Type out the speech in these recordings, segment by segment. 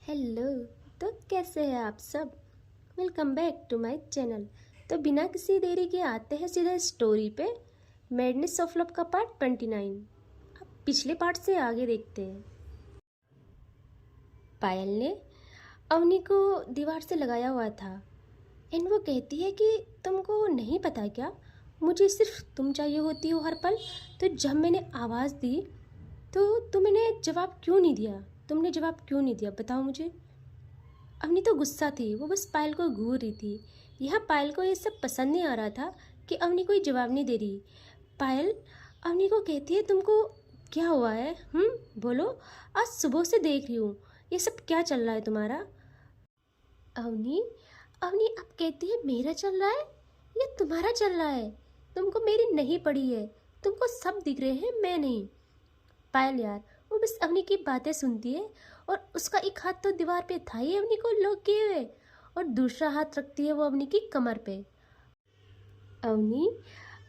Hello. तो कैसे हैं आप सब? Welcome back to my channel. तो बिना किसी देरी के आते हैं सीधा स्टोरी पे। मैडनेस ऑफ लव का पार्ट 29। अब पिछले पार्ट से आगे देखते हैं। पायल ने अवनी को दीवार से लगाया हुआ था एंड वो कहती है कि तुमको नहीं पता क्या, मुझे सिर्फ तुम चाहिए होती हो हर पल। तो जब मैंने आवाज़ दी तो तुमने जवाब क्यों नहीं दिया? तुमने जवाब क्यों नहीं दिया, बताओ मुझे। अवनी तो गुस्सा थी, वो बस पायल को घूर रही थी। यहाँ पायल को ये सब पसंद नहीं आ रहा था कि अवनी कोई जवाब नहीं दे रही। पायल अवनी को कहती है, तुमको क्या हुआ है? बोलो, आज सुबह से देख रही हूँ, ये सब क्या चल रहा है तुम्हारा? अवनी अवनी अब कहती है, मेरा चल रहा है या तुम्हारा चल रहा है? तुमको मेरी नहीं पड़ी है, तुमको सब दिख रहे हैं, मैं नहीं। पायल यार, वो बस अवनी की बातें सुनती है और उसका एक हाथ तो दीवार पे था ही अवनी को लॉक किए हुए, और दूसरा हाथ रखती है वो अवनी की कमर पे। अवनी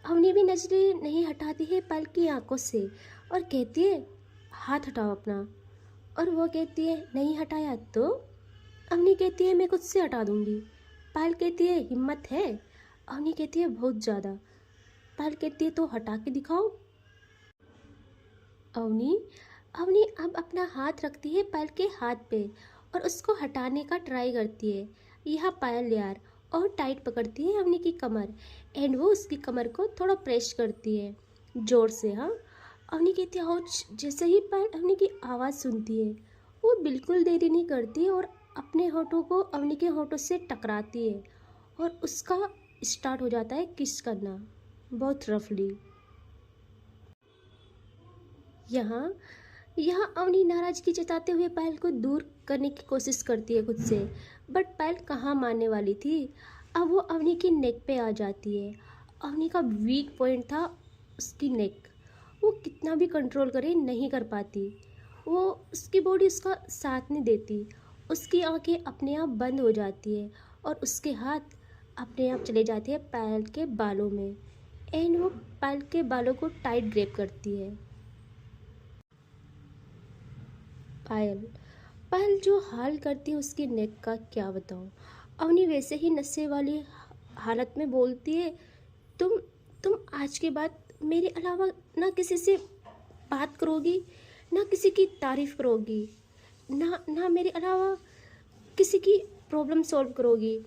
अवनी भी नजरें नहीं हटाती है पायल की आंखों से और कहती है, हाथ हटाओ अपना। और वो कहती है, नहीं हटाया तो? अवनी कहती है, मैं खुद से हटा दूंगी। पायल कहती है, हिम्मत है? अवनी कहती है, बहुत ज़्यादा। पायल कहती है, तो हटा के दिखाओ। अवनी अवनी अब अपना हाथ रखती है पायल के हाथ पे और उसको हटाने का ट्राई करती है। यह पायल यार और टाइट पकड़ती है अवनी की कमर एंड वो उसकी कमर को थोड़ा प्रेस करती है जोर से। हाँ, अवनी कहती है, "आउच"। जैसे ही पायल अवनी की आवाज़ सुनती है वो बिल्कुल देरी नहीं करती और अपने होठों को अवनी के होठों से टकराती है और उसका स्टार्ट हो जाता है किस करना, बहुत रफली। यहाँ यहाँ अवनी नाराजगी जताते हुए पायल को दूर करने की कोशिश करती है खुद से, बट पायल कहाँ मानने वाली थी। अब वो अवनी की नेक पे आ जाती है। अवनी का वीक पॉइंट था उसकी नेक। वो कितना भी कंट्रोल करे नहीं कर पाती, वो उसकी बॉडी उसका साथ नहीं देती। उसकी आंखें अपने आप बंद हो जाती है और उसके हाथ अपने आप चले जाते हैं पायल के बालों में एंड वो पायल के बालों को टाइट ग्रैब करती है। पायल पायल जो हाल करती है उसकी नेक का क्या बताऊँ। अवनी वैसे ही नशे वाली हालत में बोलती है, तुम तुम आज के बाद मेरे अलावा ना किसी से बात करोगी, ना किसी की तारीफ करोगी, ना ना मेरे अलावा किसी की प्रॉब्लम सॉल्व करोगी।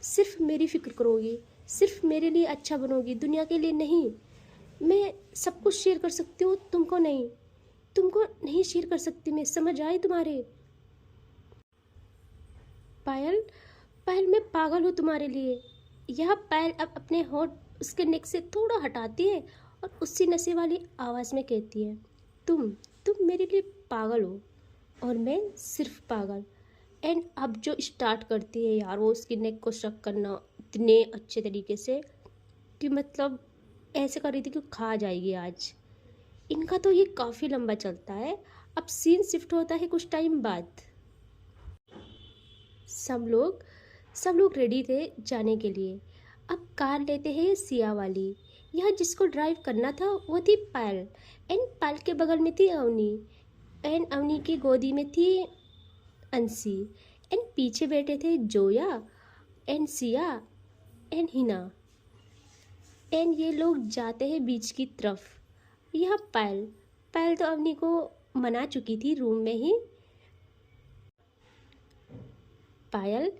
सिर्फ मेरी फिक्र करोगी, सिर्फ मेरे लिए अच्छा बनोगी, दुनिया के लिए नहीं। मैं सब कुछ शेयर कर सकती हूँ, तुमको नहीं शेयर कर सकती मैं, समझ आई तुम्हारे? पायल पायल मैं पागल हूँ तुम्हारे लिए। यह पायल अब अपने होठ उसके नेक से थोड़ा हटाती है और उसी नशे वाली आवाज़ में कहती है, तुम मेरे लिए पागल हो और मैं सिर्फ पागल। एंड अब जो स्टार्ट करती है यार वो उसकी नेक को शक करना इतने अच्छे तरीके से कि मतलब ऐसे कर रही थी कि खा जाएगी आज। इनका तो ये काफ़ी लंबा चलता है। अब सीन शिफ्ट होता है कुछ टाइम बाद। सब लोग सब लोग रेडी थे जाने के लिए। अब कार लेते हैं सिया वाली। यह जिसको ड्राइव करना था वो थी पायल एंड पायल के बगल में थी अवनी एंड अवनी की गोदी में थी अंशी एंड पीछे बैठे थे Zoya and Siya and Hina. And ये लोग जाते हैं बीच की तरफ। यह पायल पायल तो अवनी को मना चुकी थी रूम में ही। पायल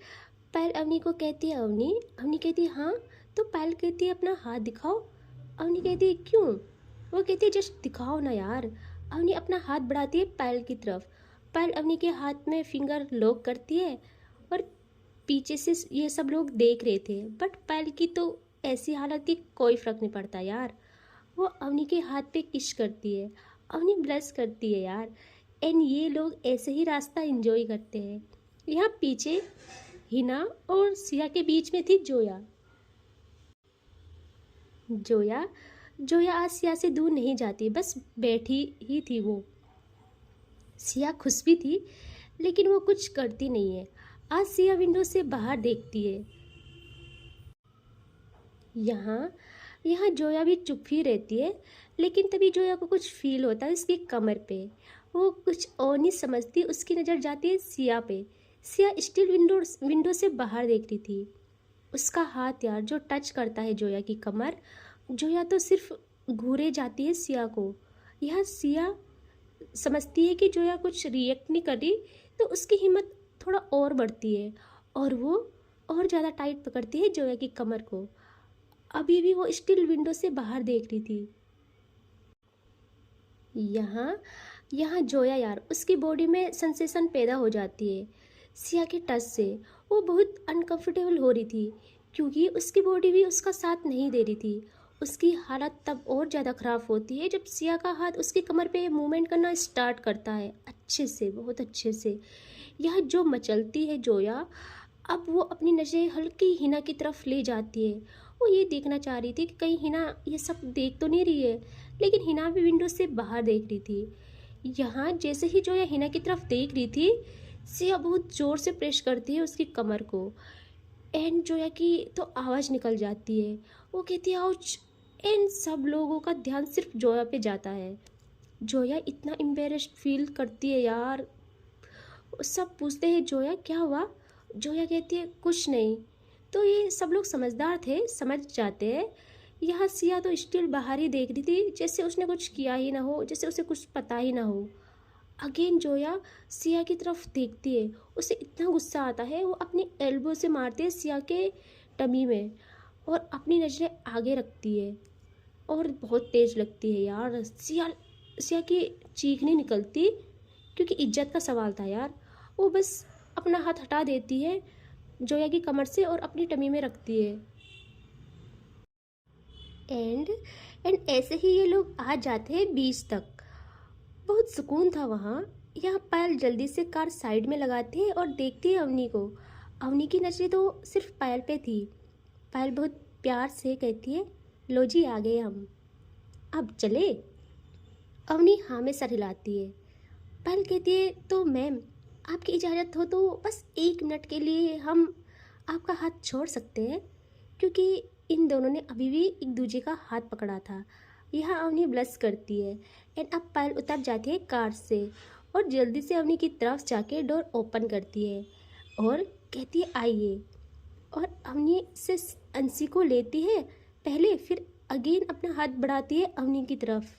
पायल अवनी को कहती है, अवनी अवनी कहती है, हाँ। तो पायल कहती है, अपना हाथ दिखाओ। अवनी कहती है, क्यों? वो कहती है, जस्ट दिखाओ ना यार। अवनी अपना हाथ बढ़ाती है पायल की तरफ। पायल अवनी के हाथ में फिंगर लॉक करती है और पीछे से ये सब लोग देख रहे थे, बट पायल की तो ऐसी हालत की कोई फर्क नहीं पड़ता यार। वो अवनी के हाथ पे किस करती है, अवनी ब्लश करती है यार। एंड ये लोग ऐसे ही रास्ता एंजॉय करते हैं। यहाँ पीछे हिना और सिया के बीच में थी जोया। जोया जोया आज सिया से दूर नहीं जाती, बस बैठी ही थी वो। सिया खुश भी थी लेकिन वो कुछ करती नहीं है। आज सिया विंडो से बाहर देखती है। यहाँ यहाँ जोया भी चुप ही रहती है लेकिन तभी जोया को कुछ फील होता है उसकी कमर पे वो कुछ और नहीं समझती, उसकी नज़र जाती है सिया पे। सिया स्टिल विंडो से बाहर देख रही थी। उसका हाथ यार जो टच करता है जोया की कमर, जोया तो सिर्फ घूरे जाती है सिया को। यह सिया समझती है कि जोया कुछ रिएक्ट नहीं कर रही, तो उसकी हिम्मत थोड़ा और बढ़ती है और वो और ज़्यादा टाइट पकड़ती है जोया की कमर को। अभी भी वो स्टिल विंडो से बाहर देख रही थी। यहाँ यहाँ जोया यार उसकी बॉडी में सेंसेशन पैदा हो जाती है सिया के टच से। वो बहुत अनकंफर्टेबल हो रही थी क्योंकि उसकी बॉडी भी उसका साथ नहीं दे रही थी। उसकी हालत तब और ज़्यादा ख़राब होती है जब सिया का हाथ उसकी कमर पे मूवमेंट करना स्टार्ट करता है, अच्छे से, बहुत अच्छे से। यह जो मचलती है जोया, अब वो अपनी नज़रें हल्की हिना की तरफ ले जाती है। वो ये देखना चाह रही थी कि कहीं हिना ये सब देख तो नहीं रही है, लेकिन हिना भी विंडो से बाहर देख रही थी। यहाँ जैसे ही जोया हिना की तरफ देख रही थी, सिया बहुत ज़ोर से प्रेस करती है उसकी कमर को एंड जोया की तो आवाज़ निकल जाती है। वो कहती है आउच एंड सब लोगों का ध्यान सिर्फ जोया पे जाता है। जोया इतना एम्बेरस्ड फील करती है यार। सब पूछते हैं जोया क्या हुआ, जोया कहती है कुछ नहीं। तो ये सब लोग समझदार थे, समझ जाते हैं। यहाँ सिया तो स्टिल बाहर ही देख रही थी, जैसे उसने कुछ किया ही ना हो, जैसे उसे कुछ पता ही ना हो। अगेन जोया सिया की तरफ देखती है, उसे इतना गुस्सा आता है, वो अपनी एल्बो से मारती है सिया के टमी में और अपनी नज़रें आगे रखती है और बहुत तेज़ लगती है यार। सिया की चीख नहीं निकलती क्योंकि इज्जत का सवाल था यार। वो बस अपना हाथ हटा देती है जोया की कमर से और अपनी टमी में रखती है। एंड एंड ऐसे ही ये लोग आ जाते हैं बीच तक। बहुत सुकून था वहाँ। यहाँ पायल जल्दी से कार साइड में लगाती है और देखती है अवनी को। अवनी की नज़रें तो सिर्फ पायल पे थी। पायल बहुत प्यार से कहती है लो जी आ गए हम, अब चले। अवनी हाँ में सर हिलाती है। पायल कहती है तो मैम आपकी इजाज़त हो तो बस 1 मिनट के लिए हम आपका हाथ छोड़ सकते हैं, क्योंकि इन दोनों ने अभी भी एक दूसरे का हाथ पकड़ा था। यह अवनी ब्लश करती है एंड अब पायल उतर जाती है कार से और जल्दी से अवनी की तरफ जाके डोर ओपन करती है और कहती है आइए। और अवनी से अंशी को लेती है पहले, फिर अगेन अपना हाथ बढ़ाती है अवनी की तरफ।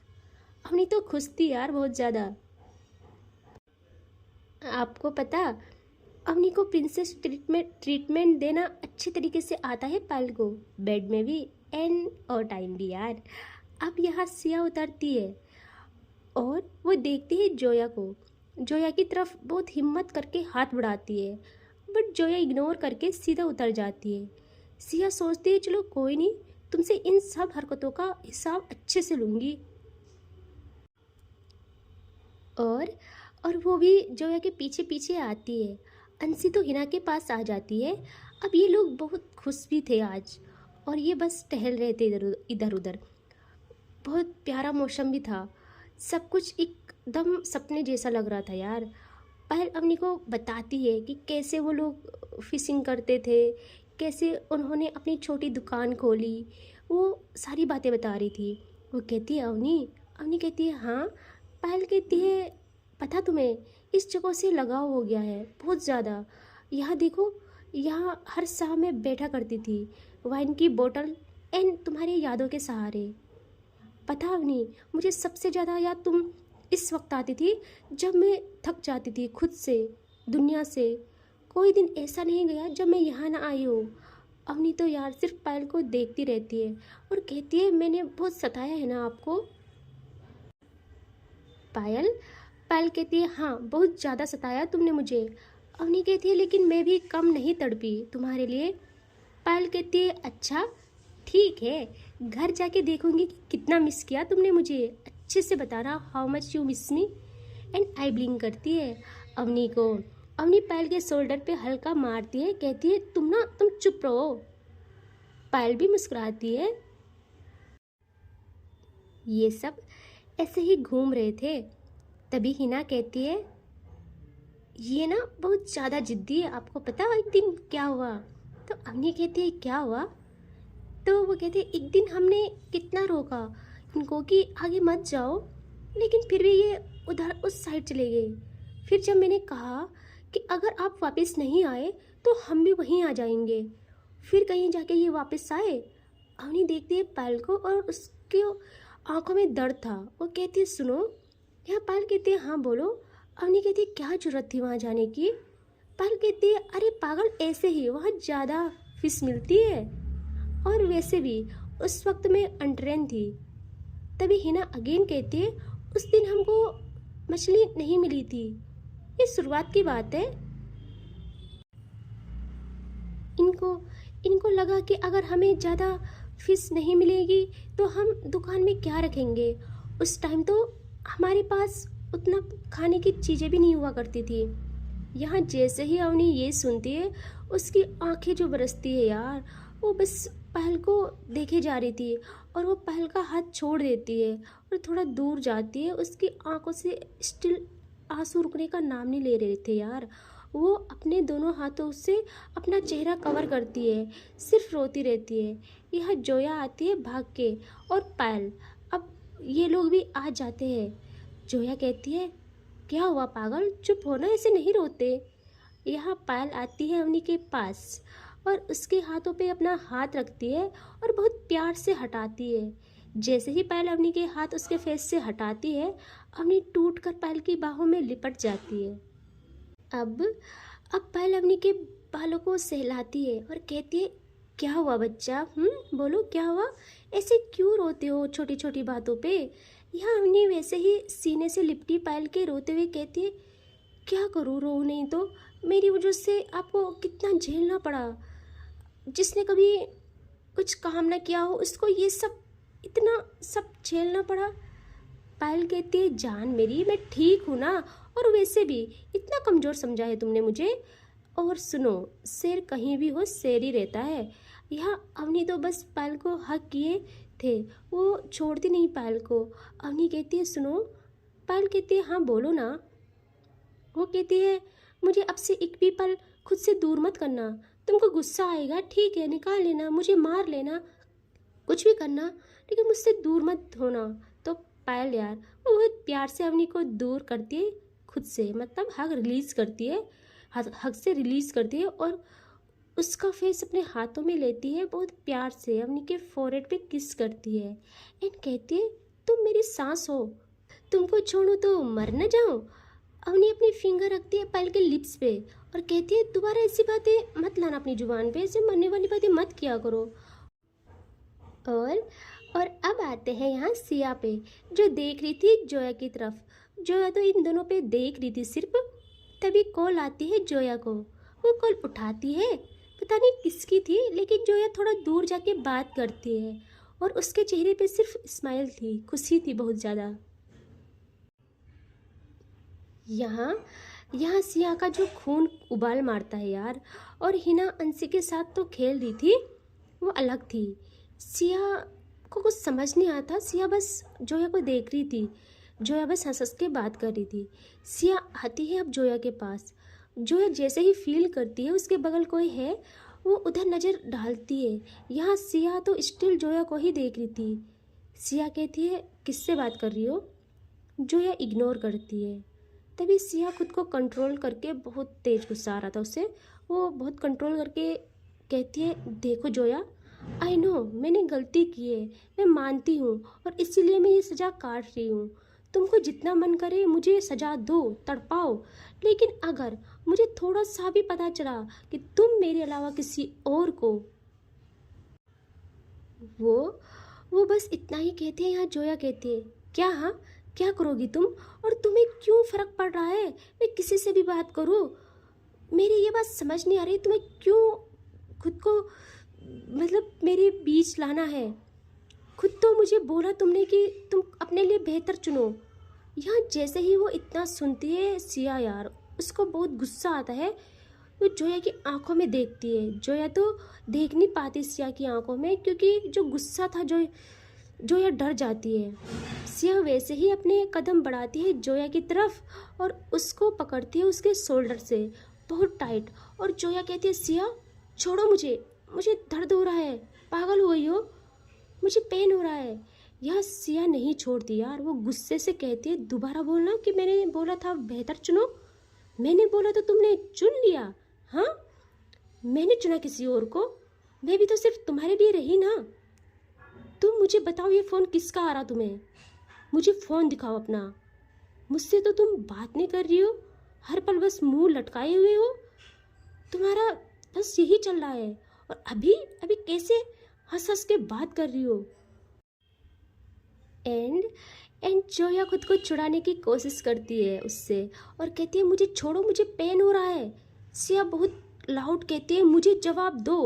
अवनी तो खुश थी यार बहुत ज़्यादा। आपको पता अवनी को प्रिंसेस ट्रीटमेंट देना अच्छे तरीके से आता है पायल को, बेड में भी एंड और टाइम भी यार। अब यहाँ सिया उतरती है और वो देखती है जोया को। जोया की तरफ बहुत हिम्मत करके हाथ बढ़ाती है, बट जोया इग्नोर करके सीधा उतर जाती है। सिया सोचती है चलो कोई नहीं, तुमसे इन सब हरकतों का हिसाब अच्छे से लूँगी। और और वो भी जोया के पीछे पीछे आती है। अंशी तो हिना के पास आ जाती है। अब ये लोग बहुत खुश भी थे आज और ये बस टहल रहे थे इधर उधर। बहुत प्यारा मौसम भी था, सब कुछ एकदम सपने जैसा लग रहा था यार। पायल अवनी को बताती है कि कैसे वो लोग फिशिंग करते थे, कैसे उन्होंने अपनी छोटी दुकान खोली, वो सारी बातें बता रही थी। वो कहती है अवनी अवनी कहती है हाँ। पायल कहती है पता तुम्हें इस जगह से लगाव हो गया है बहुत ज़्यादा। यहाँ देखो, यहाँ हर शाम में बैठा करती थी वाइन की बोतल एंड तुम्हारी यादों के सहारे। पता अवनी मुझे सबसे ज़्यादा याद तुम इस वक्त आती थी जब मैं थक जाती थी खुद से, दुनिया से। कोई दिन ऐसा नहीं गया जब मैं यहाँ ना आई हो। अवनी तो यार सिर्फ पायल को देखती रहती है और कहती है मैंने बहुत सताया है ना आपको। पायल पायल कहती है हाँ बहुत ज़्यादा सताया तुमने मुझे। अवनी कहती है लेकिन मैं भी कम नहीं तड़पी तुम्हारे लिए। पायल कहती है अच्छा ठीक है, घर जाके देखूंगी कि कितना मिस किया तुमने मुझे, अच्छे से बताना how much you miss me. And I blink करती है अवनी को। अवनी पायल के शोल्डर पे हल्का मारती है, कहती है तुम चुप रहो। पायल भी मुस्कुराती है। ये सब ऐसे ही घूम रहे थे, तभी हिना कहती है ये ना बहुत ज़्यादा जिद्दी है, आपको पता एक दिन क्या हुआ। तो अवनी कहती है क्या हुआ। तो वो कहते हैं एक दिन हमने कितना रोका इनको कि आगे मत जाओ, लेकिन फिर भी ये उधर उस साइड चले गए। फिर जब मैंने कहा कि अगर आप वापस नहीं आए तो हम भी वहीं आ जाएंगे, फिर कहीं जाके ये वापस आए। अवनी देखती है पायल को और उसके आंखों में दर्द था। वो कहती है सुनो। यहाँ पायल कहती है हाँ बोलो। अवनी कहती है क्या जरूरत थी वहाँ जाने की। पायल कहती है अरे पागल, ऐसे ही वहाँ ज़्यादा फिश मिलती है, और वैसे भी उस वक्त मैं अनट्रेन थी। तभी हिना अगेन कहती है उस दिन हमको मछली नहीं मिली थी, ये शुरुआत की बात है। इनको इनको लगा कि अगर हमें ज़्यादा फिश नहीं मिलेगी तो हम दुकान में क्या रखेंगे। उस टाइम तो हमारे पास उतना खाने की चीज़ें भी नहीं हुआ करती थी। यहाँ जैसे ही अवनी ये सुनती है उसकी आंखें जो बरसती है यार। वो बस पहल को देखे जा रही थी और वो पहल का हाथ छोड़ देती है और थोड़ा दूर जाती है। उसकी आंखों से स्टिल आंसू रुकने का नाम नहीं ले रहे थे यार। वो अपने दोनों हाथों से अपना चेहरा कवर करती है, सिर्फ रोती रहती है। यह जोया आती है भाग के और पायल, अब ये लोग भी आ जाते हैं। जोया कहती है क्या हुआ पागल, चुप हो ना, ऐसे नहीं रोते। यहाँ पायल आती है अवनी के पास और उसके हाथों पे अपना हाथ रखती है और बहुत प्यार से हटाती है। जैसे ही पायल अवनी के हाथ उसके फेस से हटाती है, अवनी टूट कर पायल की बाहों में लिपट जाती है। अब अब पायल अवनी के बालों को सहलाती है और कहती है क्या हुआ बच्चा, बोलो क्या हुआ, ऐसे क्यों रोते हो छोटी छोटी बातों पे। यहाँ अवनी वैसे ही सीने से लिपटी पायल के रोते हुए कहती है क्या करूँ, रो नहीं तो, मेरी वजह से आपको कितना झेलना पड़ा। जिसने कभी कुछ काम ना किया हो उसको ये सब इतना सब झेलना पड़ा। पायल कहती है जान मेरी, मैं ठीक हूँ ना, और वैसे भी इतना कमज़ोर समझा है तुमने मुझे। और सुनो, शेर कहीं भी हो शेर ही रहता है। यहाँ अवनी तो बस पायल को हक किए थे, वो छोड़ती नहीं पायल को। अवनी कहती है सुनो। पायल कहती है हाँ बोलो ना। वो कहती है मुझे अब से एक भी पल खुद से दूर मत करना। तुमको गुस्सा आएगा ठीक है, निकाल लेना, मुझे मार लेना, कुछ भी करना, लेकिन मुझसे दूर मत होना। तो पायल यार वो बहुत प्यार से अवनी को दूर करती है खुद से, मतलब हक रिलीज़ करती है, हक से रिलीज़ करती है और उसका फेस अपने हाथों में लेती है, बहुत प्यार से अवनी के फोरहेड पे किस करती है एंड कहती है तुम मेरी सांस हो, तुमको छोड़ूं तो मर न जाऊं। अवनी अपनी फिंगर रखती है पायल के लिप्स पे और कहती है दोबारा ऐसी बातें मत लाना अपनी जुबान पे, ऐसे मरने वाली बातें मत किया करो। और अब आते हैं यहाँ सिया पे, जो देख रही थी जोया की तरफ। जोया तो इन दोनों पे देख रही थी सिर्फ। तभी कॉल आती है जोया को। वो कॉल उठाती है, पता नहीं किसकी थी, लेकिन जोया थोड़ा दूर जाके बात करती है और उसके चेहरे पे सिर्फ स्माइल थी, खुशी थी बहुत ज़्यादा। यहाँ यहाँ सिया का जो खून उबाल मारता है यार। और हिना अंशी के साथ तो खेल रही थी, वो अलग थी। सिया को कुछ समझ नहीं आता, सिया बस जोया को देख रही थी। जोया बस हंस हंस के बात कर रही थी। सिया आती है अब जोया के पास। जोया जैसे ही फील करती है उसके बगल कोई है, वो उधर नज़र डालती है। यहाँ सिया तो स्टिल जोया को ही देख रही थी। सिया कहती है किससे बात कर रही हो। जोया इग्नोर करती है। तभी सिया खुद को कंट्रोल करके, बहुत तेज गुस्सा आ रहा था उससे, वो बहुत कंट्रोल करके कहती है देखो जोया, आई नो मैंने गलती की है, मैं मानती हूँ और इसीलिए मैं ये सज़ा काट रही हूँ। तुमको जितना मन करे मुझे सज़ा दो, तड़पाओ, लेकिन अगर मुझे थोड़ा सा भी पता चला कि तुम मेरे अलावा किसी और को, वो बस इतना ही कहते हैं। यहाँ जोया कहती है क्या, हाँ क्या करोगी तुम, और तुम्हें क्यों फ़र्क पड़ रहा है मैं किसी से भी बात करूँ। मेरी ये बात समझ नहीं आ रही, तुम्हें क्यों खुद को मतलब मेरे बीच लाना है। खुद तो मुझे बोला तुमने कि तुम अपने लिए बेहतर चुनो। यहाँ जैसे ही वो इतना सुनती है सिया यार, उसको बहुत गुस्सा आता है। वो जोया की आंखों में देखती है। जोया तो देख नहीं पाती सिया की आंखों में, क्योंकि जो गुस्सा था जोया डर जाती है। सिया वैसे ही अपने कदम बढ़ाती है जोया की तरफ और उसको पकड़ती है उसके शोल्डर से बहुत टाइट। और जोया कहती है सिया छोड़ो मुझे दर्द हो रहा है, पागल हो गई हो, मुझे पेन हो रहा है। यह सिया नहीं छोड़ती यार। वो गुस्से से कहती है, दोबारा बोलना कि मैंने बोला था बेहतर चुनो। मैंने बोला तो तुमने चुन लिया? हाँ, मैंने चुना किसी और को? मैं भी तो सिर्फ तुम्हारे लिए रही ना। तुम मुझे बताओ, ये फ़ोन किसका आ रहा तुम्हें? मुझे फ़ोन दिखाओ अपना। मुझसे तो तुम बात नहीं कर रही हो, हर पल बस मुंह लटकाए हुए हो। तुम्हारा बस यही चल रहा है। और अभी अभी कैसे हंस हंस के बात कर रही हो। एंड एंड जोया खुद को छुड़ाने की कोशिश करती है उससे और कहती है, मुझे छोड़ो, मुझे पेन हो रहा है। सिया बहुत लाउड कहती है, मुझे जवाब दो।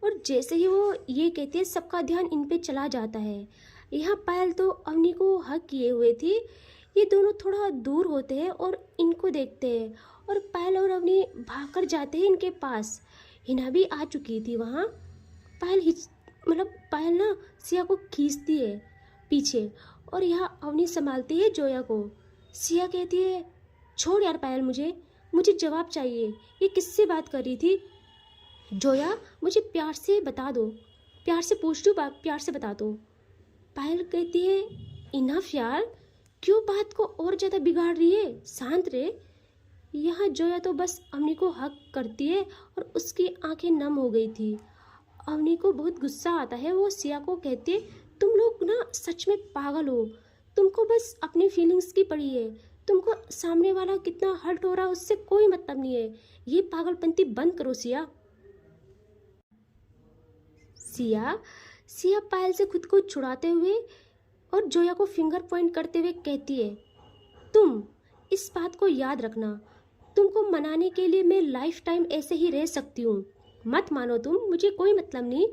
और जैसे ही वो ये कहती है, सबका ध्यान इन पे चला जाता है। यहाँ पायल तो अवनी को हक किए हुए थी। ये दोनों थोड़ा दूर होते हैं और इनको देखते हैं और पायल और अवनी भागकर जाते हैं इनके पास। हिना भी आ चुकी थी वहाँ। पायल ना सिया को खींचती है पीछे और यहाँ अवनी संभालती है जोया को। सिया कहती है, छोड़ यार पायल, मुझे जवाब चाहिए। ये किससे बात कर रही थी? जोया, मुझे प्यार से बता दो, प्यार से पूछ दो, प्यार से बता दो। पायल कहती है, इनफ यार, क्यों बात को और ज़्यादा बिगाड़ रही है, शांत रहे। यहाँ जोया तो बस अवनी को हक करती है और उसकी आंखें नम हो गई थी। अवनी को बहुत गुस्सा आता है। वो सिया को कहती है, तुम लोग ना सच में पागल हो। तुमको बस अपनी फीलिंग्स की पड़ी है। तुमको सामने वाला कितना हर्ट हो रहा है उससे कोई मतलब नहीं है। ये पागलपंती बंद करो सिया। सिया सिया पायल से खुद को छुड़ाते हुए और जोया को फिंगर पॉइंट करते हुए कहती है, तुम इस बात को याद रखना, तुमको मनाने के लिए मैं लाइफ टाइम ऐसे ही रह सकती हूँ। मत मानो तुम, मुझे कोई मतलब नहीं,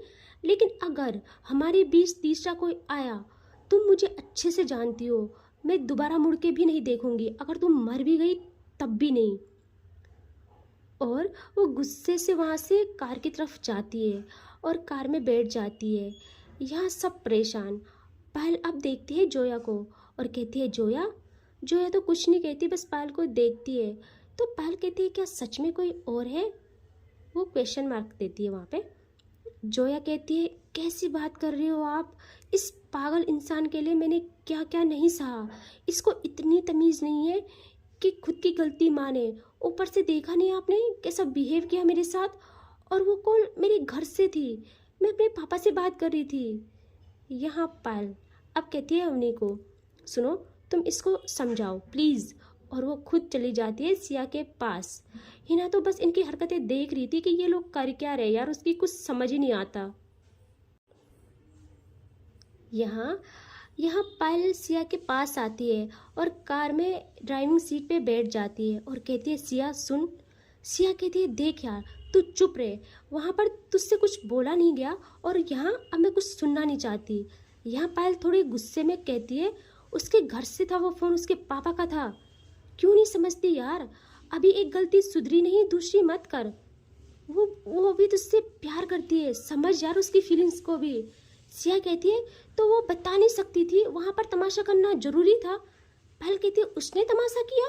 लेकिन अगर हमारे बीच तीसरा कोई आया, तुम मुझे अच्छे से जानती हो, मैं दोबारा मुड़ के भी नहीं देखूंगी। अगर तुम मर भी गई तब भी नहीं। और वो गुस्से से वहाँ से कार की तरफ जाती है और कार में बैठ जाती है। यहाँ सब परेशान। पायल अब देखती है जोया को और कहती है, जोया। जोया तो कुछ नहीं कहती, बस पायल को देखती है। तो पायल कहती है, क्या सच में कोई और है? वो क्वेश्चन मार्क देती है वहाँ पे। जोया कहती है, कैसी बात कर रही हो आप? इस पागल इंसान के लिए मैंने क्या क्या नहीं सहा। इसको इतनी तमीज़ नहीं है कि खुद की गलती माने। ऊपर से देखा नहीं आपने कैसा बिहेव किया मेरे साथ? और वो कॉल मेरे घर से थी, मैं अपने पापा से बात कर रही थी। यहाँ पायल अब कहती है अवनी को, सुनो, तुम इसको समझाओ प्लीज़। और वो खुद चली जाती है सिया के पास। हिना तो बस इनकी हरकतें देख रही थी कि ये लोग कर क्या रहे यार, उसकी कुछ समझ ही नहीं आता। यहाँ यहाँ पायल सिया के पास आती है और कार में ड्राइविंग सीट पे बैठ जाती है और कहती है, सिया सुन। सिया कहती है, देख यार, तू चुप रहे। वहाँ पर तुझसे कुछ बोला नहीं गया और यहाँ अब मैं कुछ सुनना नहीं चाहती। यहाँ पायल थोड़ी गुस्से में कहती है, उसके घर से था वो फ़ोन, उसके पापा का था। क्यों नहीं समझती यार? अभी एक गलती सुधरी नहीं, दूसरी मत कर। वो भी तुझसे प्यार करती है, समझ यार उसकी फीलिंग्स को भी। सिया कहती है, तो वो बता नहीं सकती थी? वहाँ पर तमाशा करना जरूरी था? पहल कहती है, उसने तमाशा किया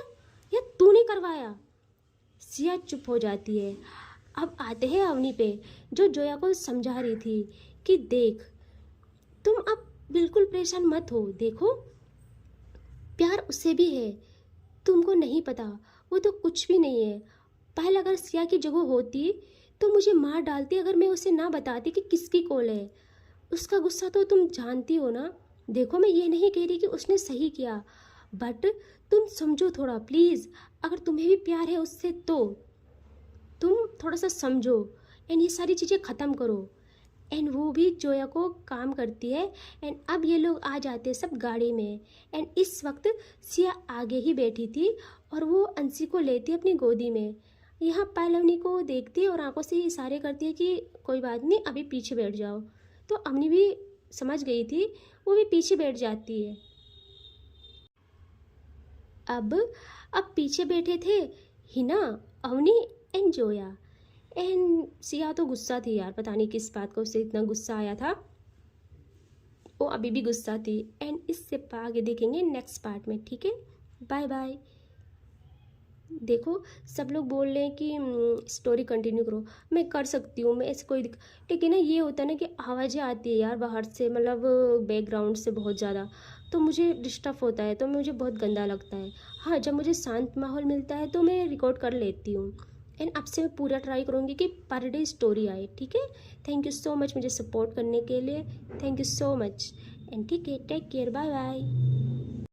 या तूने करवाया? सिया चुप हो जाती है। अब आते हैं अवनी पे, जो जोया को समझा रही थी कि देख, तुम अब बिल्कुल परेशान मत हो। देखो, प्यार उससे भी है, तुमको नहीं पता, वो तो कुछ भी नहीं है। पहले अगर सिया की जगह होती तो मुझे मार डालती अगर मैं उसे ना बताती कि किसकी कॉल है। उसका गुस्सा तो तुम जानती हो ना। देखो, मैं ये नहीं कह रही कि उसने सही किया, बट तुम समझो थोड़ा प्लीज़। अगर तुम्हें भी प्यार है उससे तो तुम थोड़ा सा समझो एंड ये सारी चीज़ें ख़त्म करो। एंड वो भी जोया को काम करती है। एंड अब ये लोग आ जाते हैं सब गाड़ी में। एंड इस वक्त सिया आगे ही बैठी थी और वो अंशी को लेती है अपनी गोदी में। यहाँ पायल अवनी को देखती है और आंखों से इशारे करती है कि कोई बात नहीं, अभी पीछे बैठ जाओ। तो अवनी भी समझ गई थी, वो भी पीछे बैठ जाती है। अब पीछे बैठे थे हिना, अवनी एंड जोया। एंड सिया तो गुस्सा थी यार, पता नहीं किस बात का उसे इतना गुस्सा आया था। वो अभी भी गुस्सा थी। एंड इससे आगे देखेंगे नेक्स्ट पार्ट में, ठीक है? Bye bye. देखो, सब लोग बोल रहे हैं कि स्टोरी कंटिन्यू करो। मैं कर सकती हूँ, मैं ऐसे कोई लेकिन ना ये होता है ना कि आवाज़ें आती है यार बाहर से, मतलब बैकग्राउंड से बहुत ज़्यादा, तो मुझे डिस्टर्ब होता है, तो मुझे बहुत गंदा लगता है। हाँ, जब मुझे शांत माहौल मिलता है तो मैं रिकॉर्ड कर लेती हूँ। एंड अब से मैं पूरा ट्राई करूँगी कि पर डे स्टोरी आए, ठीक है। थैंक यू सो मच मुझे सपोर्ट करने के लिए। Thank you so much. And ठीक है, टेक केयर, बाय बाय।